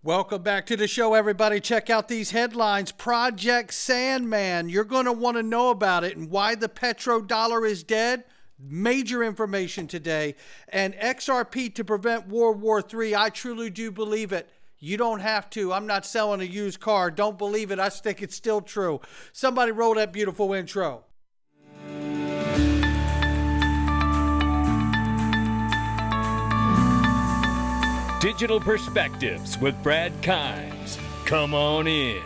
Welcome back to the show, everybody. Check out these headlines. Project Sandman. You're going to want to know about it and why the petrodollar is dead. Major information today. And XRP to prevent World War III. I truly do believe it. You don't have to. I'm not selling a used car. Don't believe it. I think it's still true. Somebody roll that beautiful intro. Digital Perspectives with Brad Kimes. Come on in.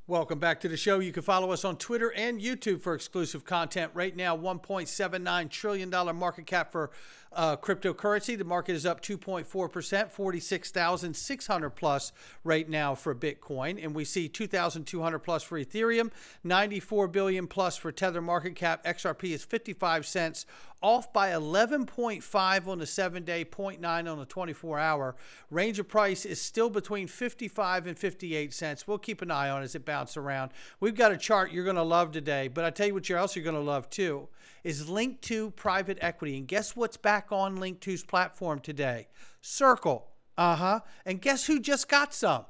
Welcome back to the show. You can follow us on Twitter and YouTube for exclusive content. Right now, $1.79 trillion market cap for cryptocurrency. The market is up 2.4%, 46,600 plus right now for Bitcoin. And we see 2,200 plus for Ethereum, 94 billion plus for Tether market cap. XRP is 55 cents, off by 11.5 on the 7-day, 0.9 on the 24-hour. Range of price is still between 55 and 58 cents. We'll keep an eye on it as it bounces around. We've got a chart you're going to love today, but I tell you what else you're going to love too is Link2 private equity. And guess what's back on Link2's platform today? Circle. And guess who just got some?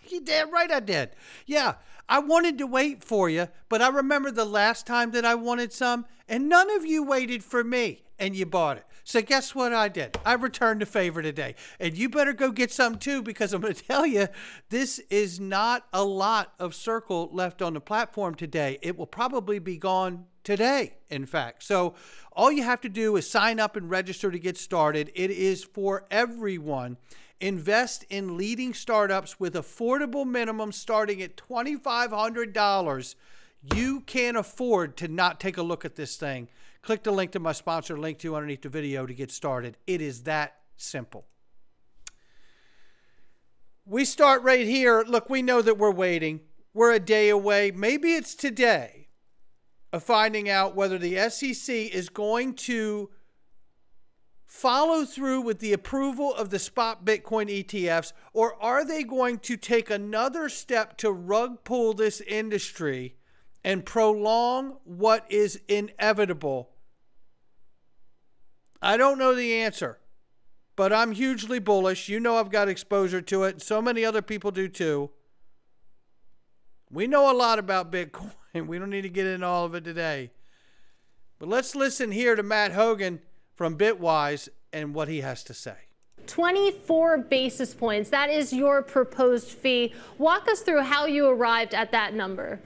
You damn right I did. Yeah, I wanted to wait for you, but I remember the last time that I wanted some, and none of you waited for me, and you bought it. So guess what I did? I returned the favor today. And you better go get some too, because I'm going to tell you, this is not a lot of Circle left on the platform today. It will probably be gone today, in fact. So all you have to do is sign up and register to get started. It is for everyone. Invest in leading startups with affordable minimums starting at $2,500. You can't afford to not take a look at this thing. Click the link to my sponsor, Link2, underneath the video to get started. It is that simple. We start right here. Look, we know that we're waiting. We're a day away. Maybe it's today of finding out whether the SEC is going to follow through with the approval of the spot Bitcoin ETFs, or are they going to take another step to rug pull this industry and prolong what is inevitable? I don't know the answer, but I'm hugely bullish. You know I've got exposure to it. So many other people do too. We know a lot about Bitcoin. We don't need to get into all of it today. But let's listen here to Matt Hogan from Bitwise and what he has to say. 24 basis points. That is your proposed fee. Walk us through how you arrived at that number.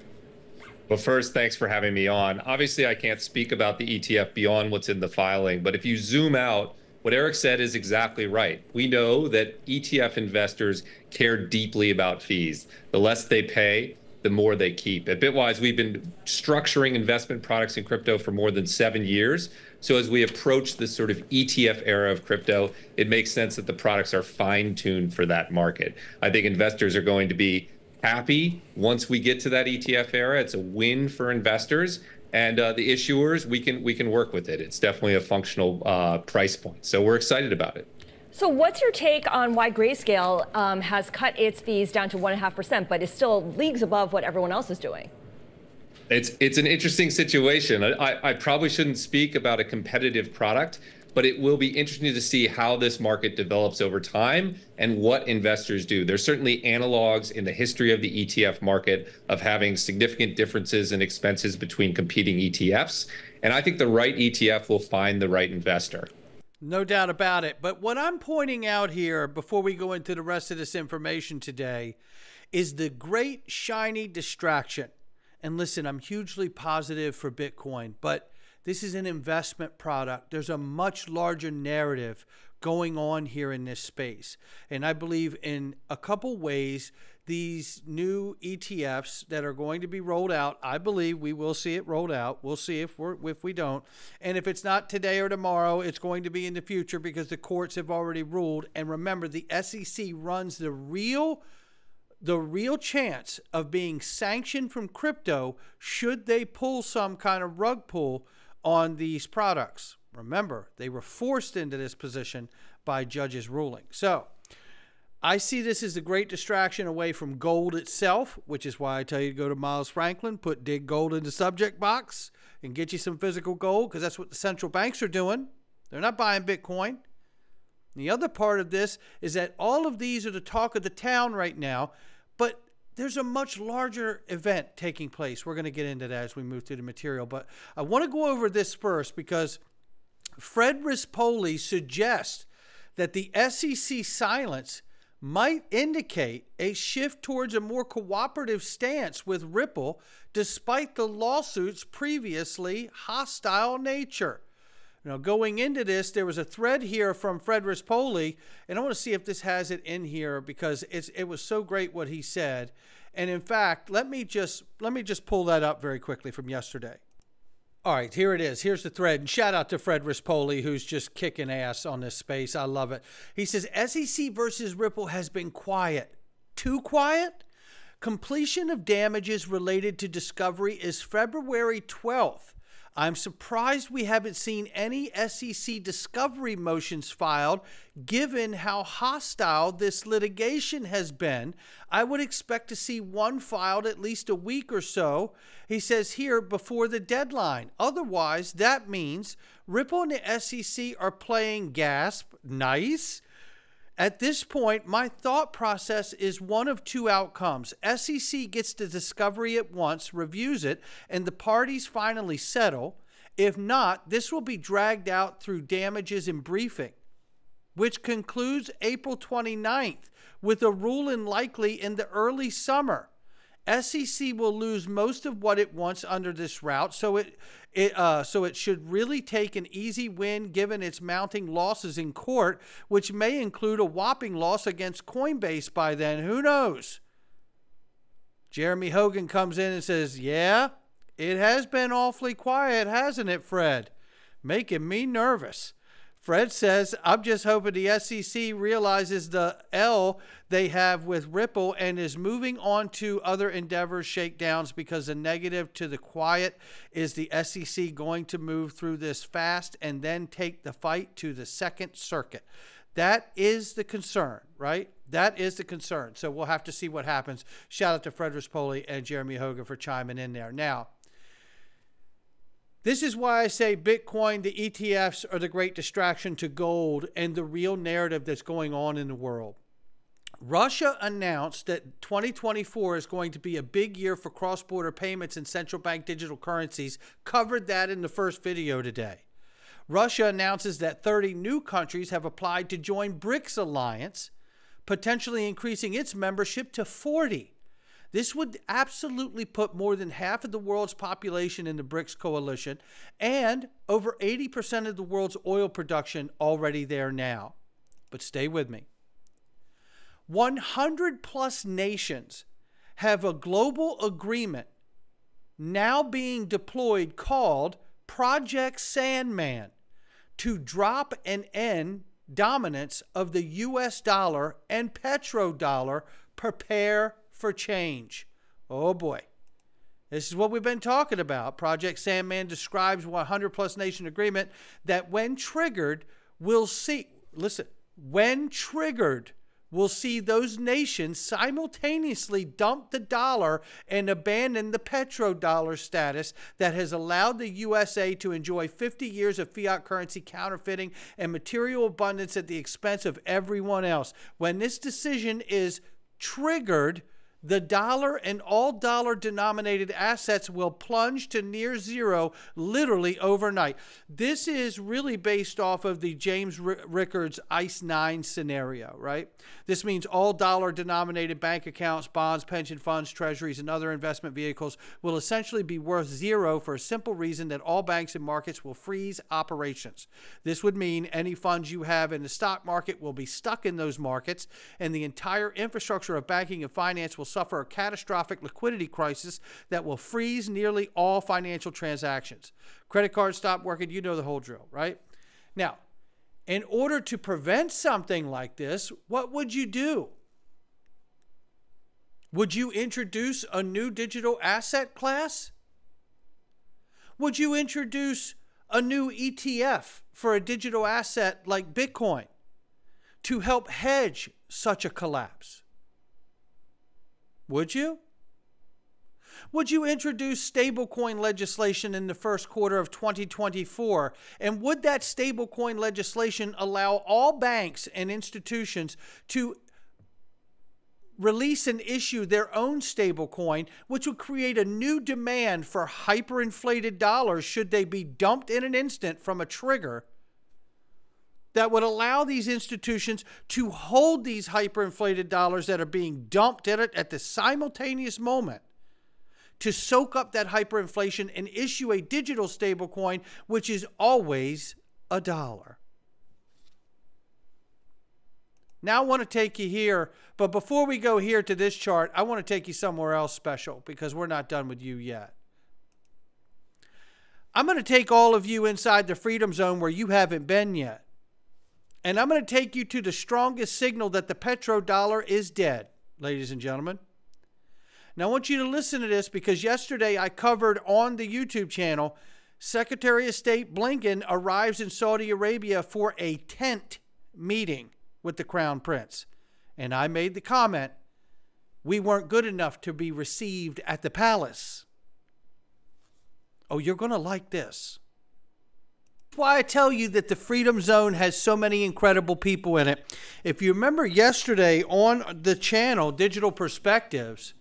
Well, first, thanks for having me on. Obviously, I can't speak about the ETF beyond what's in the filing, but if you zoom out, what Eric said is exactly right. We know that ETF investors care deeply about fees. The less they pay, the more they keep. At Bitwise, we've been structuring investment products in crypto for more than 7 years. So as we approach this sort of ETF era of crypto, it makes sense that the products are fine-tuned for that market. I think investors are going to be happy once we get to that ETF era. It's a win for investors, and the issuers, we can work with it. It's definitely a functional price point. So we're excited about it. So what's your take on why Grayscale has cut its fees down to 1.5%, but is still leagues above what everyone else is doing? It's an interesting situation. I probably shouldn't speak about a competitive product, but it will be interesting to see how this market develops over time and what investors do. There's certainly analogs in the history of the ETF market of having significant differences in expenses between competing ETFs. And I think the right ETF will find the right investor. No doubt about it. But what I'm pointing out here before we go into the rest of this information today is the great shiny distraction. And listen, I'm hugely positive for Bitcoin, but this is an investment product. There's a much larger narrative going on here in this space. And I believe in a couple ways, these new ETFs that are going to be rolled out, I believe we will see it rolled out. We'll see if we don't. And if it's not today or tomorrow, it's going to be in the future because the courts have already ruled. And remember, the SEC runs the real chance of being sanctioned from crypto should they pull some kind of rug pull on these products. Remember, they were forced into this position by judges' ruling. So I see this as a great distraction away from gold itself, which is why I tell you to go to Miles Franklin, put dig gold in the subject box and get you some physical gold, because that's what the central banks are doing. They're not buying Bitcoin. The other part of this is that all of these are the talk of the town right now, but there's a much larger event taking place. We're going to get into that as we move through the material, but I want to go over this first because Fred Rispoli suggests that the SEC silence might indicate a shift towards a more cooperative stance with Ripple, despite the lawsuit's previously hostile nature. Now, going into this, there was a thread here from Fred Rispoli, and I want to see if this has it in here because it was so great what he said. And in fact, let me just pull that up very quickly from yesterday. All right, here it is. Here's the thread. And shout out to Fred Rispoli, who's just kicking ass on this space. I love it. He says, SEC versus Ripple has been quiet. Too quiet? Completion of damages related to discovery is February 12th. I'm surprised we haven't seen any SEC discovery motions filed, given how hostile this litigation has been. I would expect to see one filed at least a week or so, he says here, before the deadline. Otherwise, that means Ripple and the SEC are playing gasp, nice. At this point, my thought process is one of two outcomes. SEC gets the discovery at once, reviews it, and the parties finally settle. If not, this will be dragged out through damages and briefing, which concludes April 29th, with a ruling likely in the early summer. SEC will lose most of what it wants under this route, so it should really take an easy win given its mounting losses in court, which may include a whopping loss against Coinbase by then. Who knows? Jeremy Hogan comes in and says, yeah, it has been awfully quiet, hasn't it, Fred? Making me nervous. Fred says, I'm just hoping the SEC realizes the L they have with Ripple and is moving on to other endeavors, shakedowns, because the negative to the quiet is the SEC going to move through this fast and then take the fight to the Second Circuit. That is the concern, right? That is the concern. So we'll have to see what happens. Shout out to Fred Rispoli and Jeremy Hogan for chiming in there. Now, this is why I say Bitcoin, the ETFs are the great distraction to gold and the real narrative that's going on in the world. Russia announced that 2024 is going to be a big year for cross-border payments and central bank digital currencies. Covered that in the first video today. Russia announces that 30 new countries have applied to join BRICS alliance, potentially increasing its membership to 40. This would absolutely put more than half of the world's population in the BRICS coalition and over 80% of the world's oil production already there now. But stay with me. 100 plus nations have a global agreement now being deployed called Project Sandman to drop and end dominance of the US dollar and petrodollar. Prepare for change. Oh boy. This is what we've been talking about. Project Sandman describes 100 plus nation agreement that when triggered, we'll see, listen, when triggered, we'll see those nations simultaneously dump the dollar and abandon the petrodollar status that has allowed the USA to enjoy 50 years of fiat currency counterfeiting and material abundance at the expense of everyone else. When this decision is triggered, the dollar and all dollar-denominated assets will plunge to near zero literally overnight. This is really based off of the James Rickards ICE 9 scenario, right? This means all dollar-denominated bank accounts, bonds, pension funds, treasuries, and other investment vehicles will essentially be worth zero for a simple reason that all banks and markets will freeze operations. This would mean any funds you have in the stock market will be stuck in those markets, and the entire infrastructure of banking and finance will suffer a catastrophic liquidity crisis that will freeze nearly all financial transactions. Credit cards stop working, you know the whole drill, right? Now, in order to prevent something like this, what would you do? Would you introduce a new digital asset class? Would you introduce a new ETF for a digital asset like Bitcoin to help hedge such a collapse? Would you? Would you introduce stablecoin legislation in the first quarter of 2024? And would that stablecoin legislation allow all banks and institutions to release and issue their own stablecoin, which would create a new demand for hyperinflated dollars should they be dumped in an instant from a trigger that would allow these institutions to hold these hyperinflated dollars that are being dumped at the simultaneous moment to soak up that hyperinflation and issue a digital stablecoin, which is always a dollar. Now I want to take you here, but before we go here to this chart, I want to take you somewhere else special because we're not done with you yet. I'm going to take all of you inside the freedom zone where you haven't been yet. And I'm going to take you to the strongest signal that the petrodollar is dead, ladies and gentlemen. Now, I want you to listen to this because yesterday I covered on the YouTube channel, Secretary of State Blinken arrives in Saudi Arabia for a tent meeting with the Crown Prince. And I made the comment, we weren't good enough to be received at the palace. Oh, you're going to like this. Why I tell you that the Freedom Zone has so many incredible people in it. If you remember yesterday on the channel, Digital Perspectives,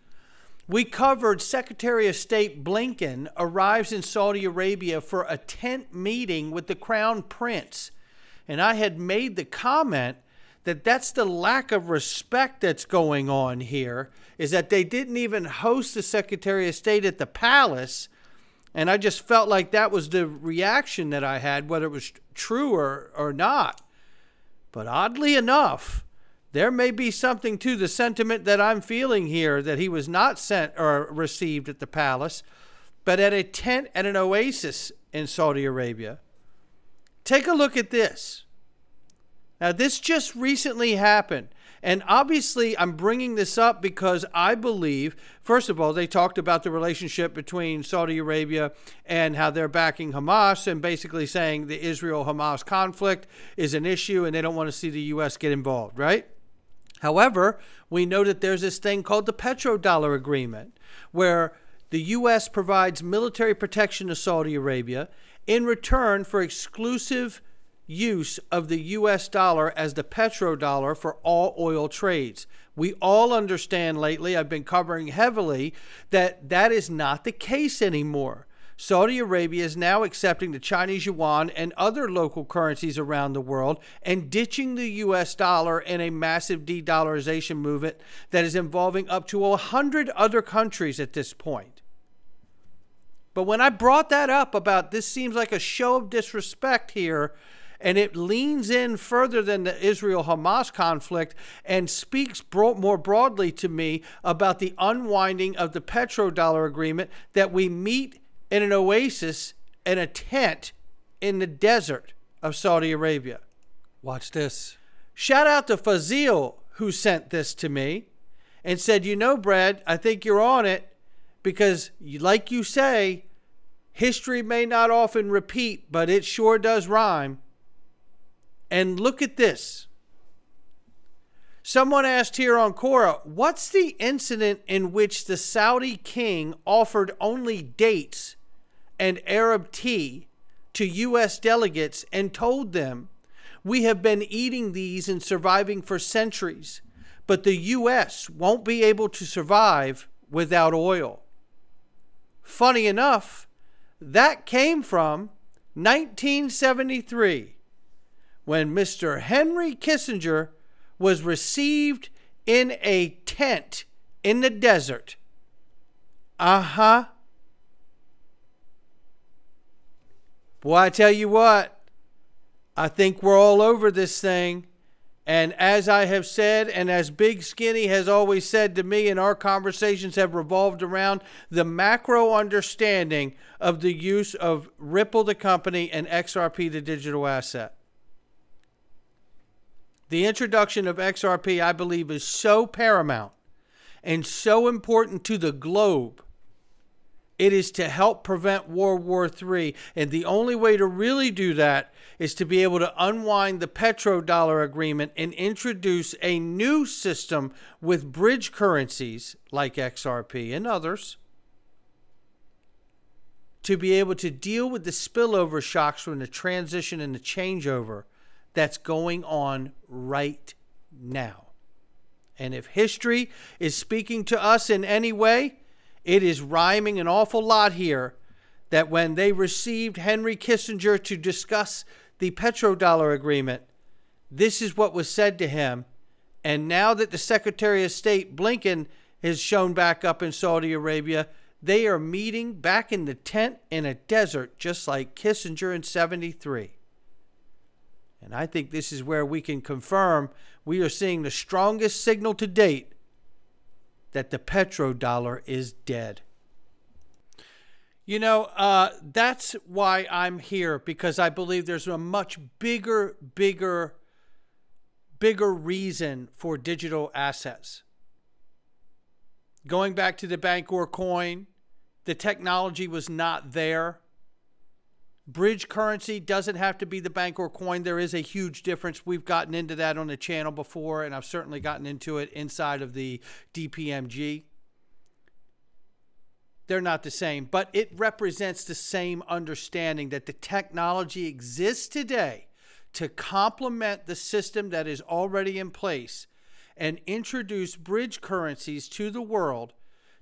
we covered Secretary of State Blinken arrives in Saudi Arabia for a tent meeting with the Crown Prince. And I had made the comment that that's the lack of respect that's going on here, is that they didn't even host the Secretary of State at the palace. And I just felt like that was the reaction that I had, whether it was true or not. But oddly enough, there may be something to the sentiment that I'm feeling here, that he was not sent or received at the palace, but at a tent at an oasis in Saudi Arabia. Take a look at this. Now, this just recently happened. And obviously, I'm bringing this up because I believe, first of all, they talked about the relationship between Saudi Arabia and how they're backing Hamas and basically saying the Israel-Hamas conflict is an issue and they don't want to see the U.S. get involved, right? However, we know that there's this thing called the Petrodollar Agreement, where the U.S. provides military protection to Saudi Arabia in return for exclusive use of the U.S. dollar as the petrodollar for all oil trades. We all understand lately, I've been covering heavily, that that is not the case anymore. Saudi Arabia is now accepting the Chinese yuan and other local currencies around the world and ditching the U.S. dollar in a massive de-dollarization movement that is involving up to 100 other countries at this point. But when I brought that up about this seems like a show of disrespect here, and it leans in further than the Israel-Hamas conflict and speaks more broadly to me about the unwinding of the petrodollar agreement, that we meet in an oasis in a tent in the desert of Saudi Arabia. Watch this. Shout out to Fazil, who sent this to me and said, you know, Brad, I think you're on it because, like you say, history may not often repeat, but it sure does rhyme. And look at this. Someone asked here on Quora, what's the incident in which the Saudi king offered only dates and Arab tea to U.S. delegates and told them, we have been eating these and surviving for centuries, but the U.S. won't be able to survive without oil? Funny enough, that came from 1973. When Mr. Henry Kissinger was received in a tent in the desert. Boy, I tell you what, I think we're all over this thing. And as I have said, and as Big Skinny has always said to me, and our conversations have revolved around the macro understanding of the use of Ripple, the company, and XRP, the digital asset. The introduction of XRP, I believe, is so paramount and so important to the globe. It is to help prevent World War III. And the only way to really do that is to be able to unwind the petrodollar agreement and introduce a new system with bridge currencies like XRP and others to be able to deal with the spillover shocks from the transition and the changeover that's going on right now. And if history is speaking to us in any way, it is rhyming an awful lot here that when they received Henry Kissinger to discuss the petrodollar agreement, this is what was said to him. And now that the Secretary of State Blinken has shown back up in Saudi Arabia, they are meeting back in the tent in a desert, just like Kissinger in '73. And I think this is where we can confirm we are seeing the strongest signal to date that the petrodollar is dead. You know, that's why I'm here, because I believe there's a much bigger reason for digital assets. Going back to the Bancor coin, the technology was not there. Bridge currency doesn't have to be the Bancor coin. There is a huge difference. We've gotten into that on the channel before, and I've certainly gotten into it inside of the DPMG. They're not the same, but it represents the same understanding that the technology exists today to complement the system that is already in place and introduce bridge currencies to the world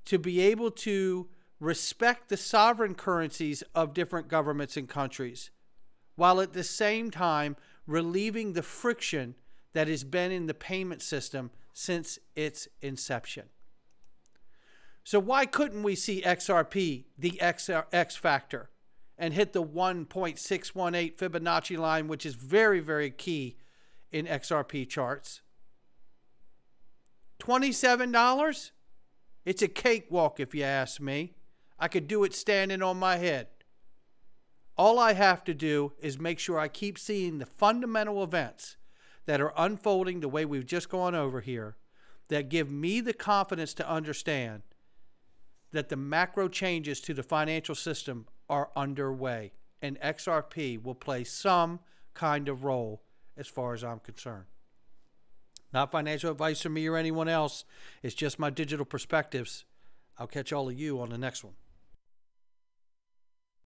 to be able to respect the sovereign currencies of different governments and countries, while at the same time relieving the friction that has been in the payment system since its inception. So why couldn't we see XRP, the X factor, and hit the 1.618 Fibonacci line, which is very, very key in XRP charts? $27? It's a cakewalk if you ask me. I could do it standing on my head. All I have to do is make sure I keep seeing the fundamental events that are unfolding the way we've just gone over here that give me the confidence to understand that the macro changes to the financial system are underway, and XRP will play some kind of role as far as I'm concerned. Not financial advice from me or anyone else. It's just my digital perspectives. I'll catch all of you on the next one.